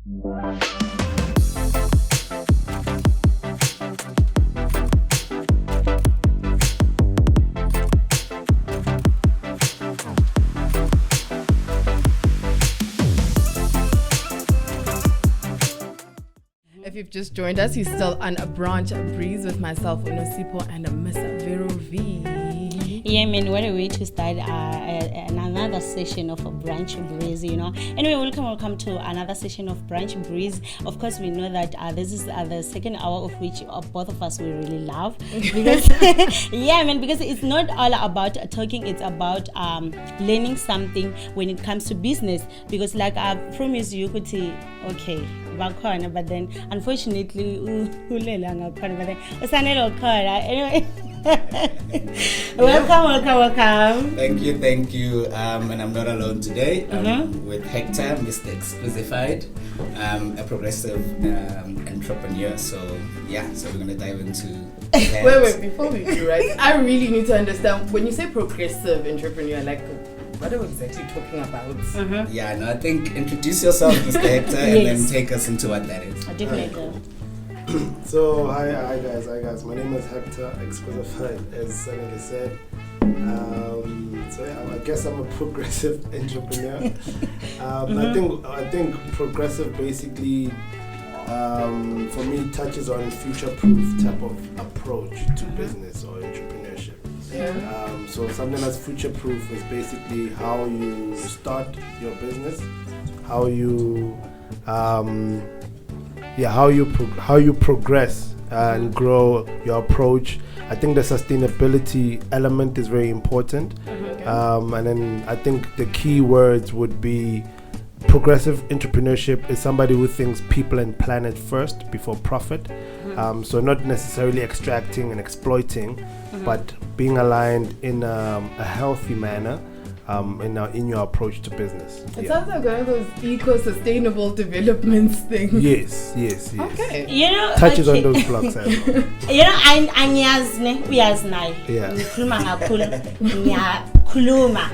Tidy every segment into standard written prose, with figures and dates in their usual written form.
If you've just joined us, you're still on a Branch Breeze with myself, Unosipo, and Miss Vero V. Yeah, man, what a way to start another session of a Branch Breeze, you know. Anyway, welcome to another session of Branch Breeze. Of course, we know that this is the second hour of which both of us we really love. Because, yeah, man, because it's not all about talking, it's about learning something when it comes to business. Because like I promised you, could say, okay, but then unfortunately, anyway. Welcome. Thank you. And I'm not alone today. I'm with Hector, Mr. Exclusified, a progressive entrepreneur. So we're gonna dive into. Wait, before we do, right? I really need to understand when you say progressive entrepreneur, like. What are we exactly talking about? Yeah, no, I think introduce yourself, Mr. Hector, and then take us into what that is. Definitely. So hi guys. My name is Hector Exclusified, as Senator said. I guess I'm a progressive entrepreneur. I think progressive basically for me touches on future-proof type of approach to business or entrepreneurship. Yeah. So something that's future-proof is basically how you start your business, how you progress and grow your approach. I think the sustainability element is very important. And then I think the key words would be progressive entrepreneurship is somebody who thinks people and planet first before profit. So not necessarily extracting and exploiting, but being aligned in a healthy manner in your approach to business. It sounds like one of those eco-sustainable developments things. Yes. Okay. You know, touches on those blocks as well. You know,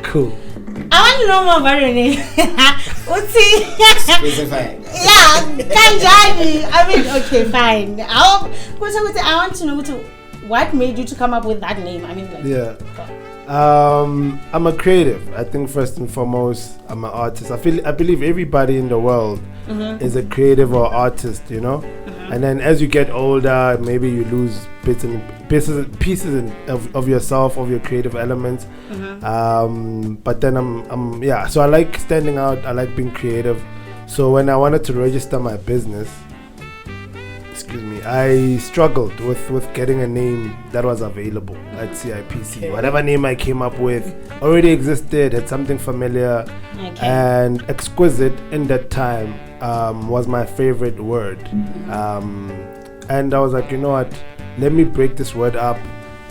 Cool. I want to know more about your name. Exclusified. Yeah, Kanjani. I mean, okay, fine. I want to know what made you to come up with that name. I mean, like, yeah. I'm a creative. I think first and foremost, I'm an artist. I believe everybody in the world is a creative or artist, you know. And then as you get older, maybe you lose pieces of yourself, of your creative elements. But then so I like standing out. I like being creative. So when I wanted to register my business, I struggled with getting a name that was available at CIPC. Okay. Whatever name I came up with already existed, had something familiar, and exquisite in that time was my favorite word. And I was like, you know what, let me break this word up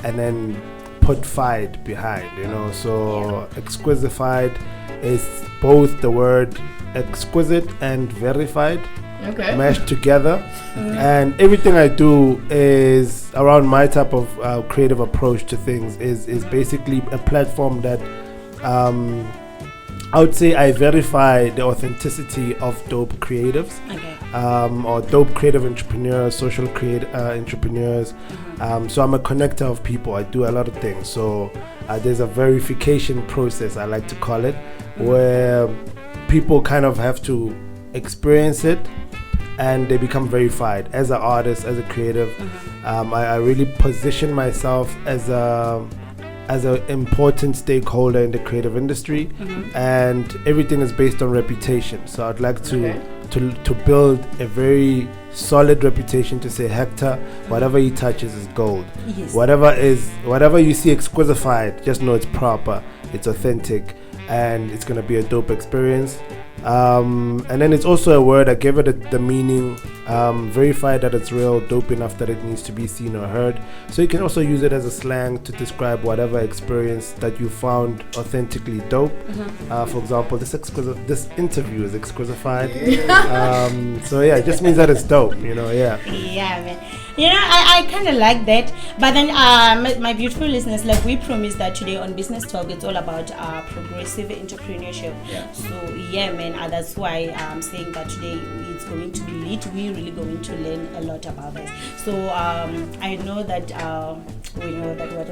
and then put "fied" behind, you know. So Exclusified is both the word exquisite and verified. Okay. Mashed together, and everything I do is around my type of creative approach to things is basically a platform that I would say I verify the authenticity of dope creatives, or dope creative entrepreneurs, social entrepreneurs. So I'm a connector of people. I do a lot of things. So there's a verification process, I like to call it, where people kind of have to experience it and they become verified as an artist, as a creative. I really position myself as an important stakeholder in the creative industry, and everything is based on reputation. So I'd like to build a very solid reputation to say Hector, whatever he touches is gold. Yes. Whatever you see Exclusified, just know it's proper, it's authentic, and it's gonna be a dope experience. And then it's also a word, I gave it the meaning, verified that it's real, dope enough that it needs to be seen or heard. So you can also use it as a slang to describe whatever experience that you found authentically dope. For example, this interview is Exclusified. So yeah, it just means that it's dope, you know. Yeah, man. I kind of like that. But then, my beautiful listeners, like we promised that today on Business Talk, it's all about progressive entrepreneurship. Yeah. So yeah, man, that's why I'm saying that today it's going to be lit. We're really going to learn a lot about this. So I know that we know that what.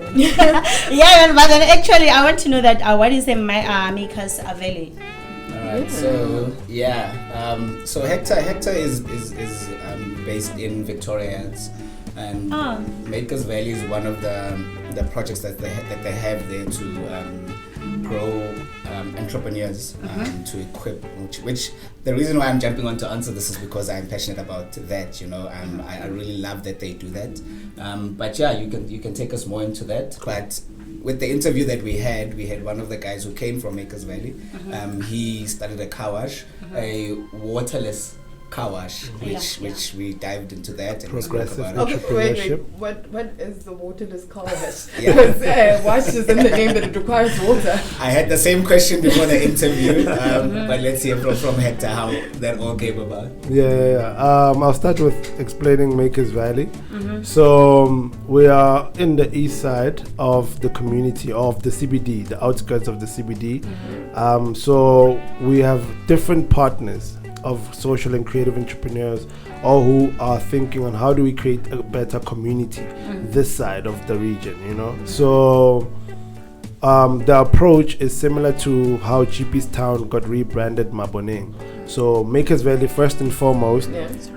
Yeah, but then actually, I want to know that what is a Makers Valley? Alright, so so Hector is based in Victoria, and Makers Valley is one of the projects that they have there to grow entrepreneurs, to equip, which the reason why I'm jumping on to answer this is because I'm passionate about that. I really love that they do that. But yeah, you can take us more into that. But with the interview that we had one of the guys who came from Makers Valley. He started a car wash, a waterless car wash, which we dived into that and progressive spoke about it. Okay, wait. What is the waterless car wash? Because wash is in the name that it requires water. I had the same question before the interview, but let's hear from Hector how that all came about. I'll start with explaining Makers Valley. So we are in the east side of the community of the CBD, the outskirts of the CBD. So we have different partners of social and creative entrepreneurs, all who are thinking on how do we create a better community this side of the region, So the approach is similar to how GP's Town got rebranded Maboneng. So Makers Valley, first and foremost,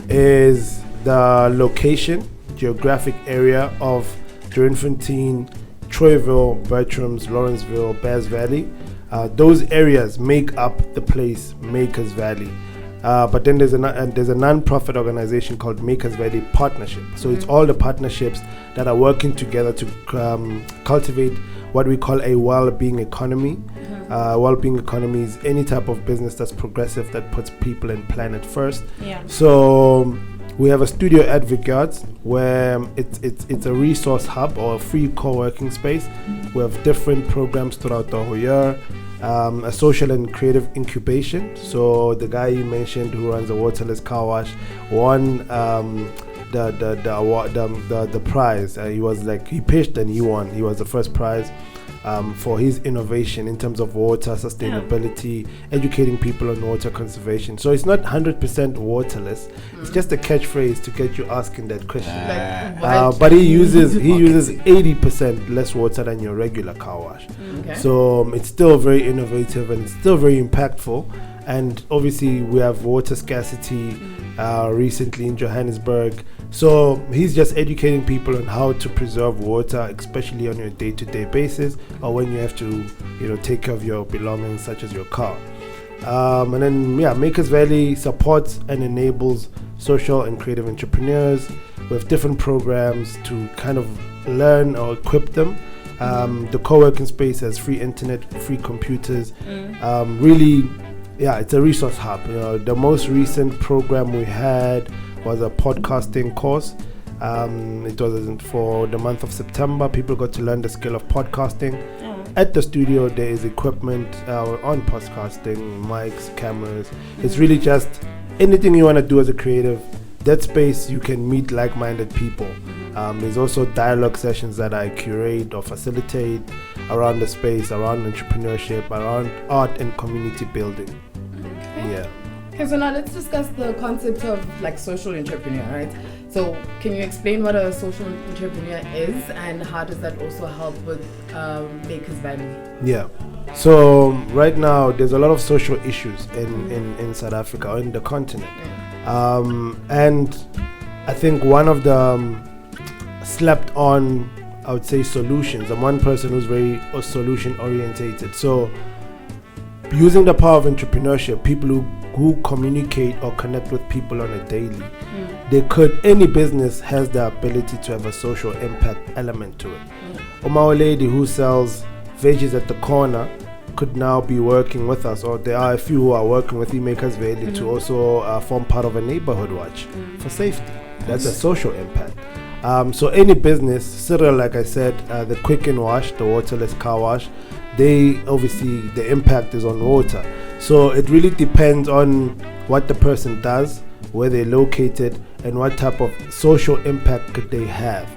is the location, geographic area of Driefontein, Troyville, Bertrams, Lawrenceville, Bears Valley. Those areas make up the place Makers Valley. But then there's a non-profit organization called Makers Valley Partnership. So it's all the partnerships that are working together to cultivate what we call a well-being economy. Well-being economy is any type of business that's progressive, that puts people and planet first. So we have a studio at Vicards where it's a resource hub or a free co-working space. We have different programs throughout the whole year. A social and creative incubation. So the guy you mentioned who runs a waterless car wash won the prize. He pitched and he won. He was the first prize for his innovation in terms of water sustainability, educating people on water conservation. So it's not 100% waterless. It's just a catchphrase to get you asking that question. But he uses 80% less water than your regular car wash. So it's still very innovative and it's still very impactful. And obviously we have water scarcity recently in Johannesburg. So he's just educating people on how to preserve water, especially on your day-to-day basis or when you have to, take care of your belongings such as your car. And then, Makers Valley supports and enables social and creative entrepreneurs with different programs to kind of learn or equip them. The co-working space has free internet, free computers. It's a resource hub. The most recent program we had was a podcasting course. It was for the month of September. People got to learn the skill of podcasting. At the studio, there is equipment on podcasting, mics, cameras. It's really just anything you want to do as a creative. That space, you can meet like-minded people. There's also dialogue sessions that I curate or facilitate around the space, around entrepreneurship, around art and community building. Okay, so now let's discuss the concept of social entrepreneur, right? So can you explain what a social entrepreneur is and how does that also help with Makers Valley? So right now there's a lot of social issues in South Africa or in the continent. And I think one of the slept on, I would say, solutions. I'm one person who's very solution orientated. So using the power of entrepreneurship, people who communicate or connect with people on a daily, any business has the ability to have a social impact element to it. A lady who sells veggies at the corner could now be working with us, or there are a few who are working with Makers Valley to also form part of a neighborhood watch for safety. That's a social impact. So any business, Cyril, like I said, the Quick and Wash, the waterless car wash, they obviously the impact is on water. So it really depends on what the person does, where they're located, and what type of social impact could they have.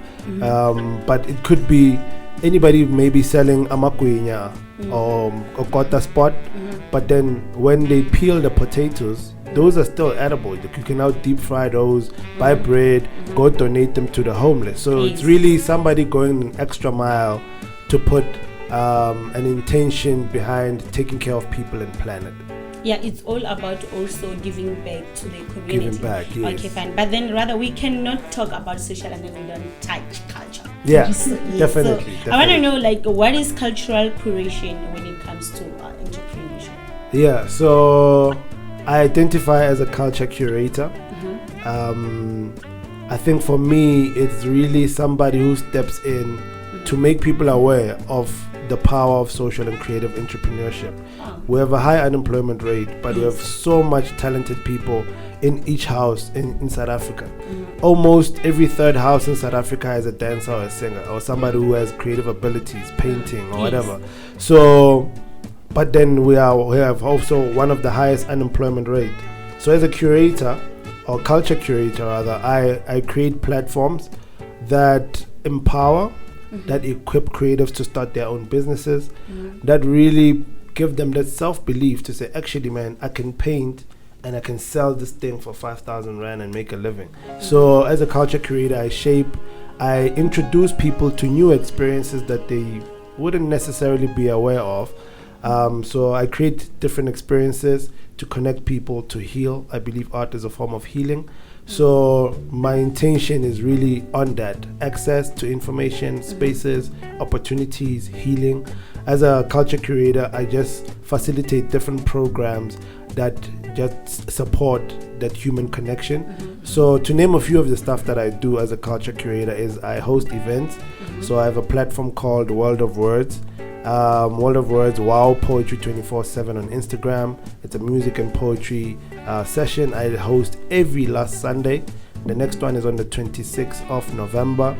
But it could be anybody maybe selling amakwinya or okota spot, but then when they peel the potatoes, those are still edible. You can now deep fry those, buy bread, go donate them to the homeless. So it's really somebody going an extra mile to put an intention behind taking care of people and planet. Yeah, it's all about also giving back to the community. Giving back, yes. Okay, fine. But then rather we cannot talk about social and then we don't touch culture. Yeah, So, definitely. I want to know, like, what is cultural curation when it comes to entrepreneurship? Yeah, so I identify as a culture curator. I think for me, it's really somebody who steps in to make people aware of the power of social and creative entrepreneurship. We have a high unemployment rate, but we have so much talented people in each house in South Africa. Almost every third house in South Africa has a dancer or a singer or somebody who has creative abilities, painting or whatever. So, but then we have also one of the highest unemployment rate. So as a curator, or culture curator rather, I create platforms that empower, that equip creatives to start their own businesses, that really give them that self-belief to say, actually, man, I can paint and I can sell this thing for 5,000 Rand and make a living. So as a culture curator, I introduce people to new experiences that they wouldn't necessarily be aware of. So I create different experiences to connect people, to heal. I believe art is a form of healing. So my intention is really on that: access to information, spaces, opportunities, healing. As a culture curator, I just facilitate different programs that just support that human connection. So to name a few of the stuff that I do as a culture curator is I host events. So I have a platform called World of Words. World of Words, Wow Poetry 24/7 on Instagram. It's a music and poetry session I host every last Sunday. The next one is on the 26th of November.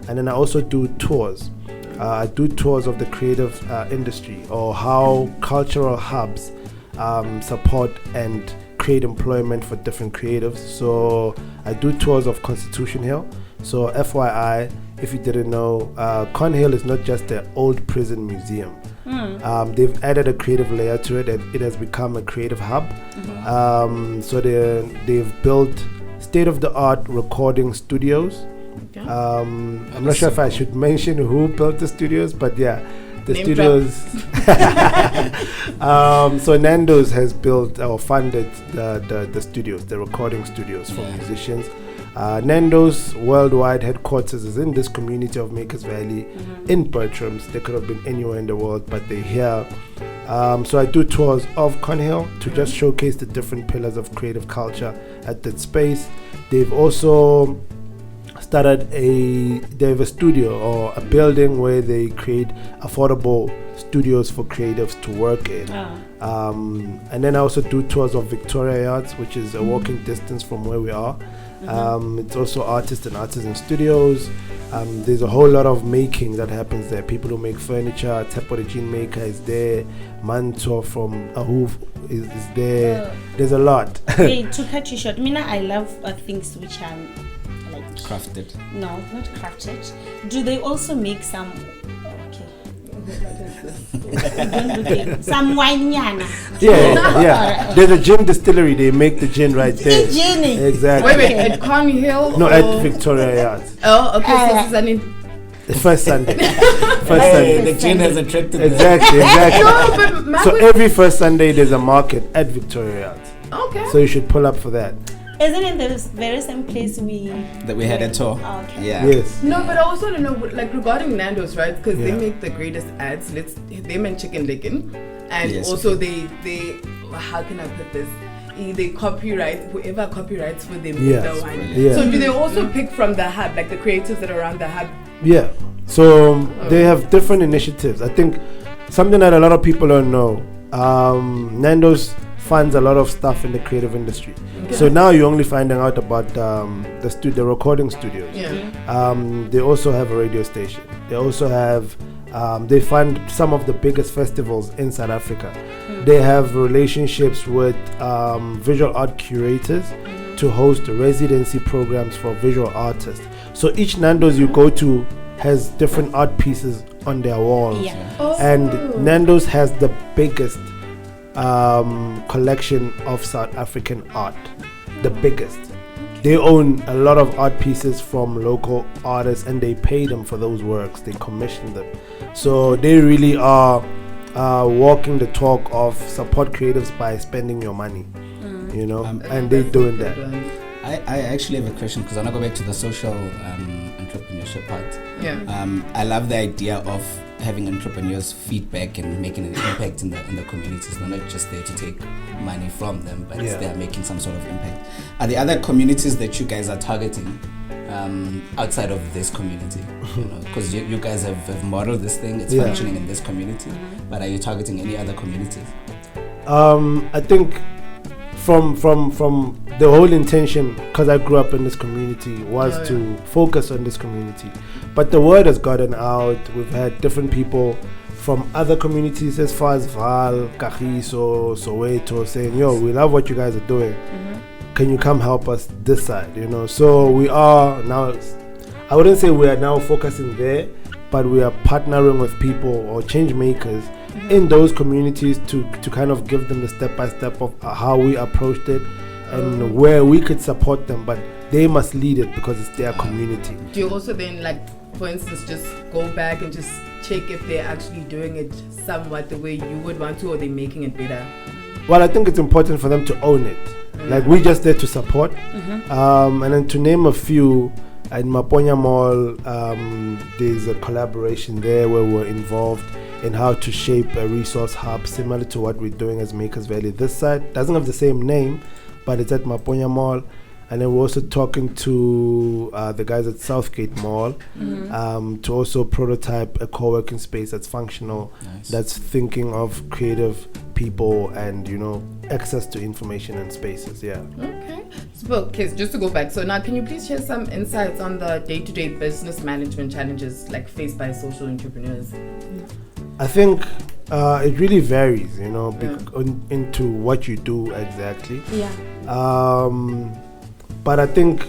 And then I also do tours. I do tours of the creative industry, or how cultural hubs support and create employment for different creatives. So I do tours of Constitution Hill. So FYI, if you didn't know, Con Hill is not just an old prison museum. They've added a creative layer to it, and it has become a creative hub. So they've built state-of-the-art recording studios. I'm not sure if I should mention who built the studios, but yeah, the Name studios. So Nando's has built or funded the studios, the recording studios for musicians. Nando's worldwide headquarters is in this community of Makers Valley in Bertrams. They could have been anywhere in the world, but they're here. So I do tours of Con Hill to just showcase the different pillars of creative culture at that space. They've also started they have a studio or a building where they create affordable studios for creatives to work in. And then I also do tours of Victoria Yards, which is a walking distance from where we are. It's also artists and artisan studios. There's a whole lot of making that happens there. People who make furniture. Tepo the Jean Maker is there. Manto from Ahoof is there. There's a lot. Wait, to cut you short, Mina, I love things which are like Crafted. No, not crafted. Do they also make some? Some wine yana. Yeah. There's a gin distillery. They make the gin right there. Gin. Exactly. Wait, at Con Hill? No, at Victoria Yards. Oh, okay. So this is an First Sunday. The gin has attracted Exactly. No, but So every first Sunday there's a market at Victoria Yards. Okay. So you should pull up for that. Isn't it the very same place that we had a tour? Oh, okay. Yeah. Yes. No, but I also want to know, like, regarding Nando's, right? Because they Yeah. make the greatest ads. They make chicken licken, and Yes. also they how can I put this? They copyright whoever copyrights for them Yes. the wine. Yeah. So do they also pick from the hub, like the creatives that are around the hub? Yeah. So they have different initiatives. I think something that a lot of people don't know. Nando's funds a lot of stuff in the creative industry. Okay. So now you're only finding out about the recording studios. Yeah. They also have a radio station. They also have they fund some of the biggest festivals in South Africa. They have relationships with visual art curators to host residency programs for visual artists. So each Nando's you go to has different art pieces on their walls. And Nando's has the biggest collection of South African art. The biggest. They own a lot of art pieces from local artists, and they pay them for those works. They commission them. So they really are walking the talk of support creatives by spending your money, you know, and they're doing that. I actually have a question, because I want to go back to the social entrepreneurship part. I love the idea of having entrepreneurs feedback and making an impact in the communities. They're not just there to take money from them, but they're making some sort of impact. Are there other communities that you guys are targeting outside of this community? You know, because you guys have modeled this thing, it's functioning in this community, but are you targeting any other communities? I think from the whole intention, because I grew up in this community, was to focus on this community. But the word has gotten out. We've had different people from other communities as far as Val, Kagiso, Soweto saying, yo, we love what you guys are doing. Can you come help us this side, you know? So we are now, I wouldn't say we are now focusing there, but we are partnering with people or change makers in those communities to kind of give them the step-by-step of how we approached it and where we could support them, but they must lead it because it's their community. Do you also then, like, for instance, just go back and just check if they're actually doing it somewhat the way you would want to, or they're making it better? Well, I think it's important for them to own it. Like, we're just there to support. And then to name a few, at Maponya Mall, there's a collaboration there where we're involved in how to shape a resource hub similar to what we're doing as Makers Valley. This side doesn't have the same name, but it's at Maponya Mall. And then we're also talking to the guys at Southgate Mall to also prototype a co-working space that's functional, that's thinking of creative people and, you know, access to information and spaces. Okay. So, just to go back, so now can you please share some insights on the day-to-day business management challenges like faced by social entrepreneurs? I think it really varies, you know, into what you do exactly. But I think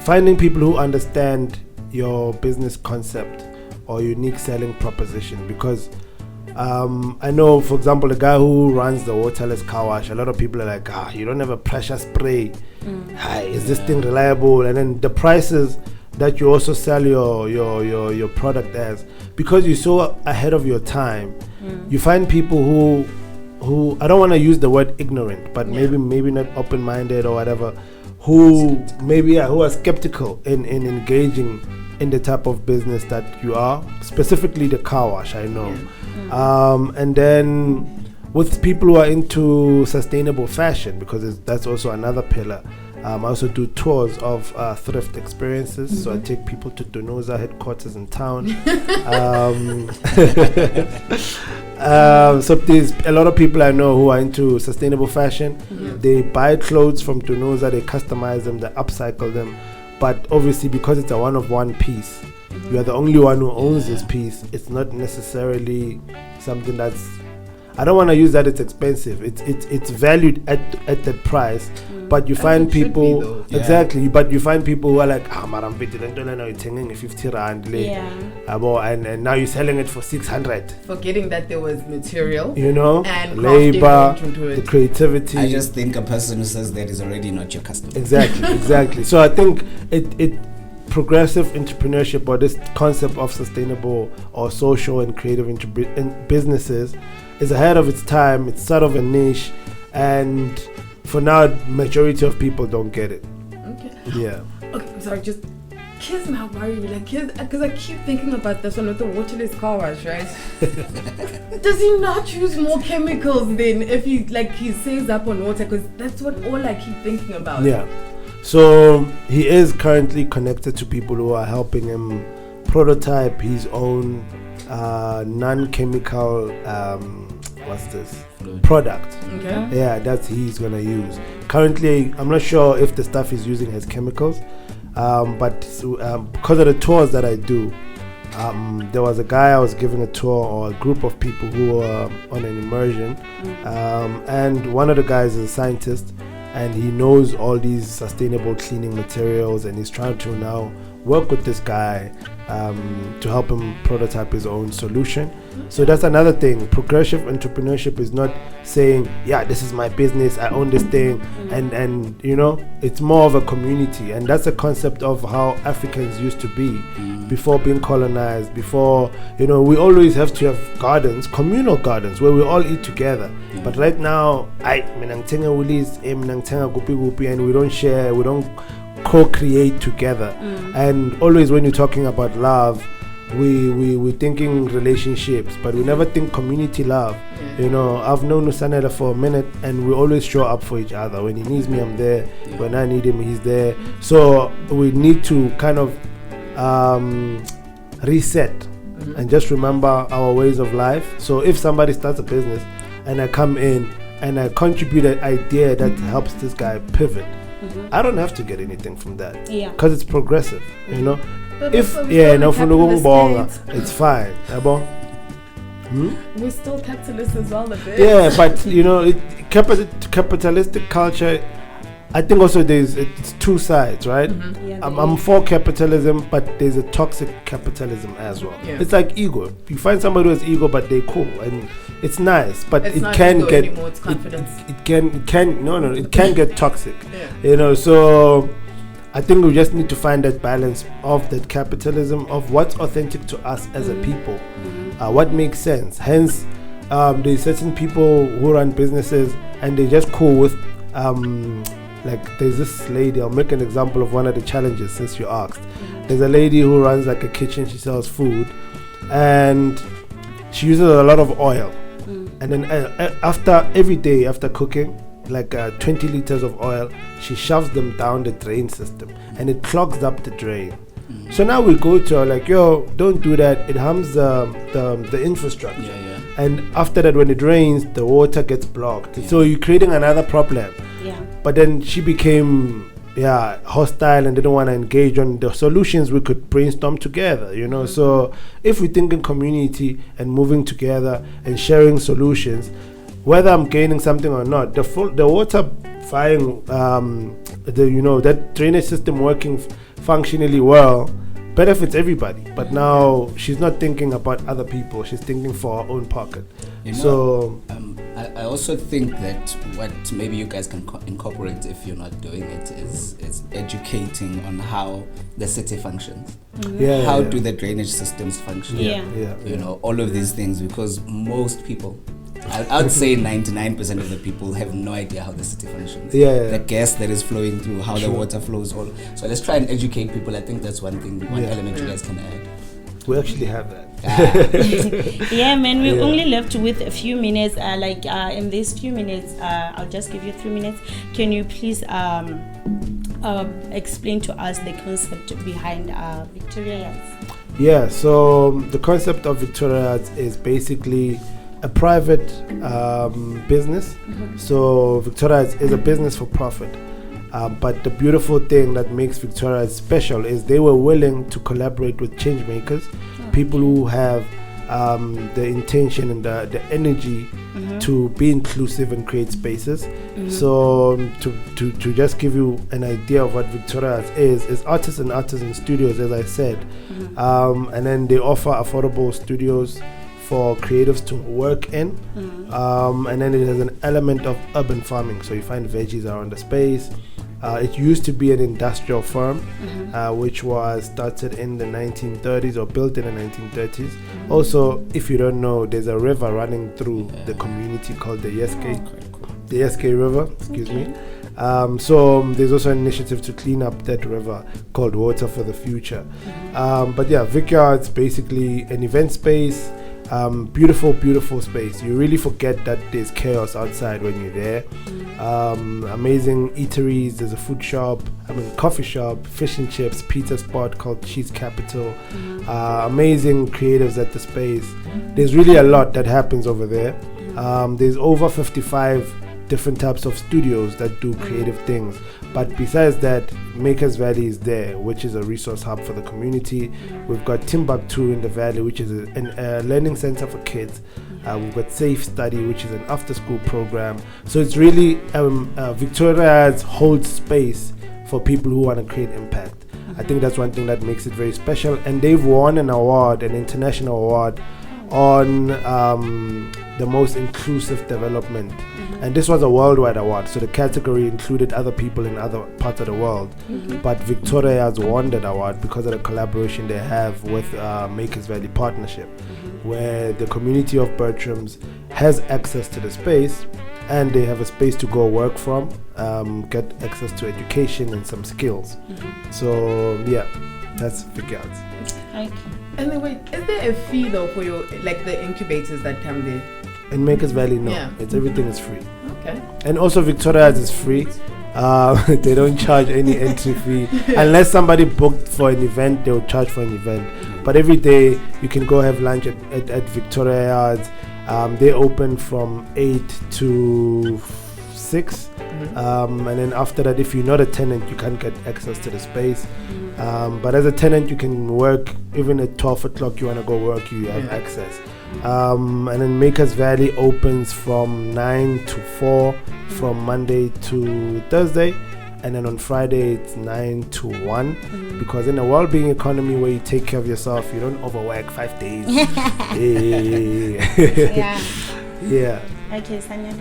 finding people who understand your business concept or unique selling proposition, because I know, for example, the guy who runs the waterless car wash, a lot of people are like, you don't have a pressure spray. Is this thing reliable? And then the prices that you also sell your product as, because you're so ahead of your time, you find people who I don't want to use the word ignorant, but maybe not open-minded or whatever, who are skeptical in engaging in the type of business that you are, specifically the car wash, I know. And then with people who are into sustainable fashion, because that's also another pillar. I also do tours of thrift experiences, so I take people to Donoza headquarters in town. So there's a lot of people I know who are into sustainable fashion. They buy clothes from Donoza, they customize them, they upcycle them. But obviously, because it's a one-of-one piece, you are the only one who owns this piece. It's not necessarily something that's, I don't want to use that it's expensive. It's valued at that price. But you find people exactly. But you find people who are like, maram piti lentona it's hanging 50 rand, and now you're selling it for 600. Forgetting that there was material, you know, and labor, the creativity. I just think a person who says that is already not your customer. Exactly. So I think it progressive entrepreneurship, or this concept of sustainable or social and creative businesses, is ahead of its time. It's sort of a niche, and for now, majority of people don't get it. Okay, I'm sorry, just kids now worry me, like kids, because I keep thinking about this one with the waterless car wash, right? Does he not use more chemicals then if he saves up on water? Because that's what all I keep thinking about. So he is currently connected to people who are helping him prototype his own non-chemical product. That he's gonna use. Currently, I'm not sure if the stuff he's using has chemicals, but because of the tours that I do, there was a guy I was giving a tour, or a group of people who were on an immersion, and one of the guys is a scientist, and he knows all these sustainable cleaning materials, and he's trying to now work with this guy to help him prototype his own solution. So that's another thing. Progressive entrepreneurship is not saying, yeah, this is my business, I own this thing, and you know, it's more of a community, and that's the concept of how Africans used to be before being colonized. Before, you know, we always have to have gardens, communal gardens, where we all eat together. But right now, and we don't share, we don't co-create together. And always when you're talking about love, we're thinking relationships, but we never think community love. You know, I've known Usanela for a minute, and we always show up for each other. When he needs me, I'm there. When I need him, he's there. So we need to kind of reset and just remember our ways of life. So if somebody starts a business and I come in and I contribute an idea that helps this guy pivot, I don't have to get anything from that, because it's progressive, you know. But If also it's fine. We're still capitalists as well, a bit. Yeah, but you know, capitalistic culture, I think also it's two sides, right? I'm for capitalism, but there's a toxic capitalism as well. It's like ego. You find somebody who has ego, but they're cool and it's nice, but it's it not can ego get anymore, it's confidence. it can get toxic. You know, so I think we just need to find that balance of that capitalism, of what's authentic to us as a people, what makes sense. Hence, there's certain people who run businesses and they're just cool with like there's this lady, I'll make an example of one of the challenges since you asked. There's a lady who runs like a kitchen, she sells food, and she uses a lot of oil. And then after every day after cooking, like 20 liters of oil, she shoves them down the drain system, and it clogs up the drain. So now we go to her like, yo, don't do that, it harms the infrastructure. And after that, when it rains, the water gets blocked. So you're creating another problem. But then she became hostile and didn't want to engage on the solutions we could brainstorm together, you know. So if we think in community and moving together and sharing solutions, whether I'm gaining something or not, the water flying, that drainage system working functionally well benefits everybody. But now she's not thinking about other people, she's thinking for her own pocket. I also think that what maybe you guys can incorporate if you're not doing it is educating on how the city functions. How do the drainage systems function? You know, all of these things, because most people, I would say 99% of the people have no idea how the city functions. The gas that is flowing through, how the water flows, so let's try and educate people. I think that's one element you guys can add. We actually have that. Man, we're only left with a few minutes. In these few minutes, I'll just give you 3 minutes. Can you please explain to us the concept behind Victoria Yards? So the concept of Victoria Yards is basically a private business. So Victoria Yards is a business for profit. But the beautiful thing that makes Victoria special is they were willing to collaborate with change makers, people who have the intention and the energy to be inclusive and create spaces. So to just give you an idea of what Victoria is artists and artisan studios, as I said, and then they offer affordable studios for creatives to work in, and then it has an element of urban farming, so you find veggies around the space. It used to be an industrial farm, which was started in the 1930s or built in the 1930s. Also, if you don't know, there's a river running through the community called the Yeske River, excuse me. So there's also an initiative to clean up that river called Water for the Future. But Vic Yards, basically an event space, beautiful space. You really forget that there's chaos outside when you're there. Amazing eateries, there's a food shop, coffee shop, fish and chips, pizza spot called Cheese Capital. Amazing creatives at the space. There's really a lot that happens over there. There's over 55 different types of studios that do creative things. But besides that, Makers Valley is there, which is a resource hub for the community. We've got Timbuktu in the valley, which is a learning center for kids. We've got Safe Study, which is an after-school program. So it's really Victoria's holds space for people who want to create impact. I think that's one thing that makes it very special. And they've won an award, an international award, on the most inclusive development. And this was a worldwide award, so the category included other people in other parts of the world. But Victoria has won that award because of the collaboration they have with Makers Valley Partnership, where the community of Bertrams has access to the space, and they have a space to go work from, get access to education and some skills. So yeah, that's Vic Arts. Okay. And then wait, is there a fee though for your, like the incubators that come there? In Makers Valley, no. Yeah. It's everything is free. Okay. And also Victoria's is free. They don't charge any entry fee. Unless somebody booked for an event, they'll charge for an event. But every day you can go have lunch at Victoria's. They open from 8 to 6. And then after that, if you're not a tenant, you can't get access to the space. But as a tenant, you can work even at 12 o'clock. You want to go work, you have access. And then Makers Valley opens from 9 to 4 from Monday to Thursday. And then on Friday, it's 9 to 1. Because in a well-being economy where you take care of yourself, you don't overwork 5 days. Yeah. Yeah. Okay, Sanya.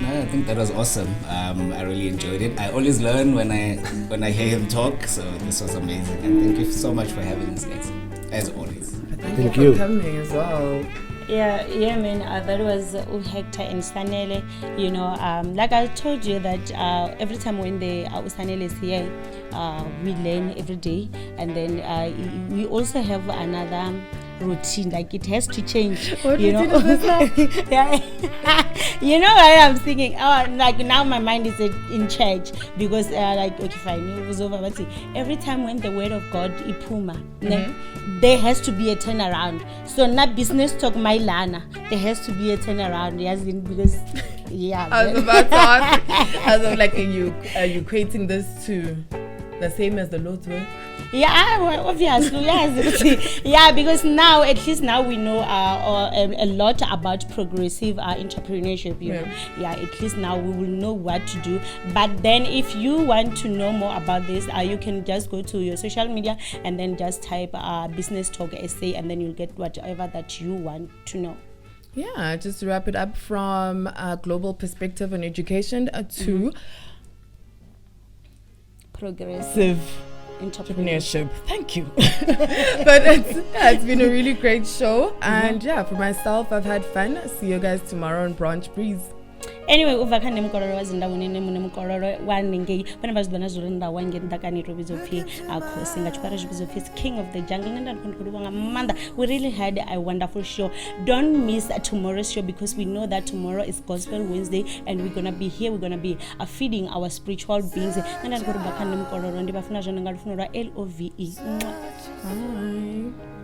No, I think that was awesome. I really enjoyed it. I always learn when I hear him talk, so this was amazing. And thank you so much for having us, guys, as always. Thank you for coming as well. Yeah, man. That was Hector and Sanele. You know, like I told you that every time when the Sanele is here, we learn every day, and then we also have another routine. Like it has to change. What you know, yeah. You know what I'm thinking? Oh, like now my mind is in church because like okay, fine, it was over. But see, every time when the word of God ipuma, there has to be a turnaround. So not business talk my lana. There has to be a turnaround. Yes, because yeah. I was about to ask. I was like, are you equating this to the same as the Lord's work? Yeah, well, obviously, yes. Yeah, because now, at least now we know a lot about progressive entrepreneurship, you know. Yeah, at least now we will know what to do. But then if you want to know more about this, you can just go to your social media and then just type Business Talk SA, and then you'll get whatever that you want to know. Yeah, just to wrap it up, from a global perspective on education to progressive entrepreneurship. Thank you. But it's been a really great show. And yeah, for myself, I've had fun. See you guys tomorrow on Branch Breeze. Anyway, uvaka nemukororo wazindaweni nemukororo wanenge pana vazibana zvorinda wange ndakaniro bizophi akhosi ngachipara bizophi king of the jungle ndandikhondikhulwa ngamanda. We really had a wonderful show. Don't miss tomorrow's show because we know that tomorrow is Gospel Wednesday and we're gonna be here. We're gonna be feeding our spiritual beings. Ndandikhondikhulwa nemukororo ndibafuna zvona ngalufuna LOVE. Bye.